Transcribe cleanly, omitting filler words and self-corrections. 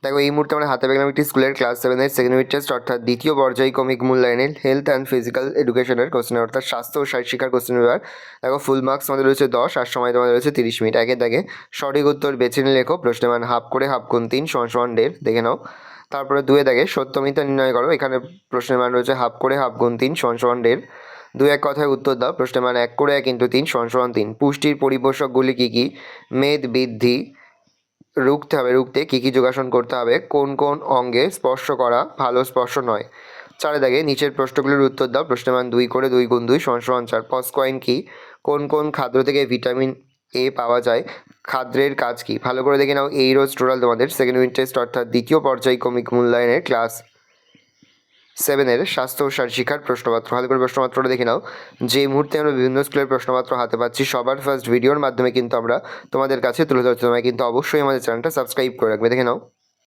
দেখো এই মুহূর্তে আমরা হাতে পেলাম একটি স্কুলের ক্লাস 7-এর সেকেন্ড ইউনিট টেস্ট অর্থাৎ দ্বিতীয় পর্যায়ক্রমিক মূল্যায়নের হেলথ অ্যান্ড ফিজিক্যাল এডুকেশনের কোশ্চেন অর্থাৎ স্বাস্থ্য ও শারীরশিক্ষার কোশ্চেন পেপার। দেখো ফুল মার্কস আমাদের রয়েছে 10 আর সময় তোমাদের রয়েছে 30 মিনিট। একে দাগে সঠিক উত্তর বেছে নিয়ে লেখো। প্রশ্নের মান হাফ করে হাফ গুণ 3 = 1.5 দেখে নাও। তারপরে 2 দাগে সত্য মিথ্যা নির্ণয় করো। এখানে প্রশ্নের মান রয়েছে হাফ করে হাফ গুণ 3 = 1.5। 2 এক কথায় উত্তর দাও। প্রশ্নের মান 1 করে 1 × 3 = 3। পুষ্টির পরিপোষকগুলি কী কী? মেদ বৃদ্ধি রুখতে কী কী যোগাসন করতে হবে? কোন কোন অঙ্গে স্পর্শ করা ভালো স্পর্শ নয়? 4 দাগে নিচের প্রশ্নগুলির উত্তর দাও। প্রশ্নের মান 2 করে 2 গুণ 2 = 4। পস্কয়েন কি? কোন কোন খাদ্য থেকে ভিটামিন এ পাওয়া যায়? খাদ্যের কাজ কি? ভালো করে দেখে নাও। এই রোজ টোটাল তোমাদের সেকেন্ড ইউনিট টেস্ট অর্থাৎ দ্বিতীয় পর্যায়ক্রমিক মূল্যায়নের ক্লাস 7-এর স্বাস্থ্য ও শারীরশিক্ষার প্রশ্নপত্র। ভালো করে প্রশ্নপত্রটা দেখে নাও। যে মুহূর্তে আমরা বিভিন্ন স্কুলের প্রশ্নপত্র হাতে পাচ্ছি সবার ফার্স্ট ভিডিওর মাধ্যমে কিন্তু আমরা তোমাদের কাছে তুলে ধরছি। তোমরা কিন্তু অবশ্যই আমাদের চ্যানেলটা সাবস্ক্রাইব করে রাখবে। দেখে নাও।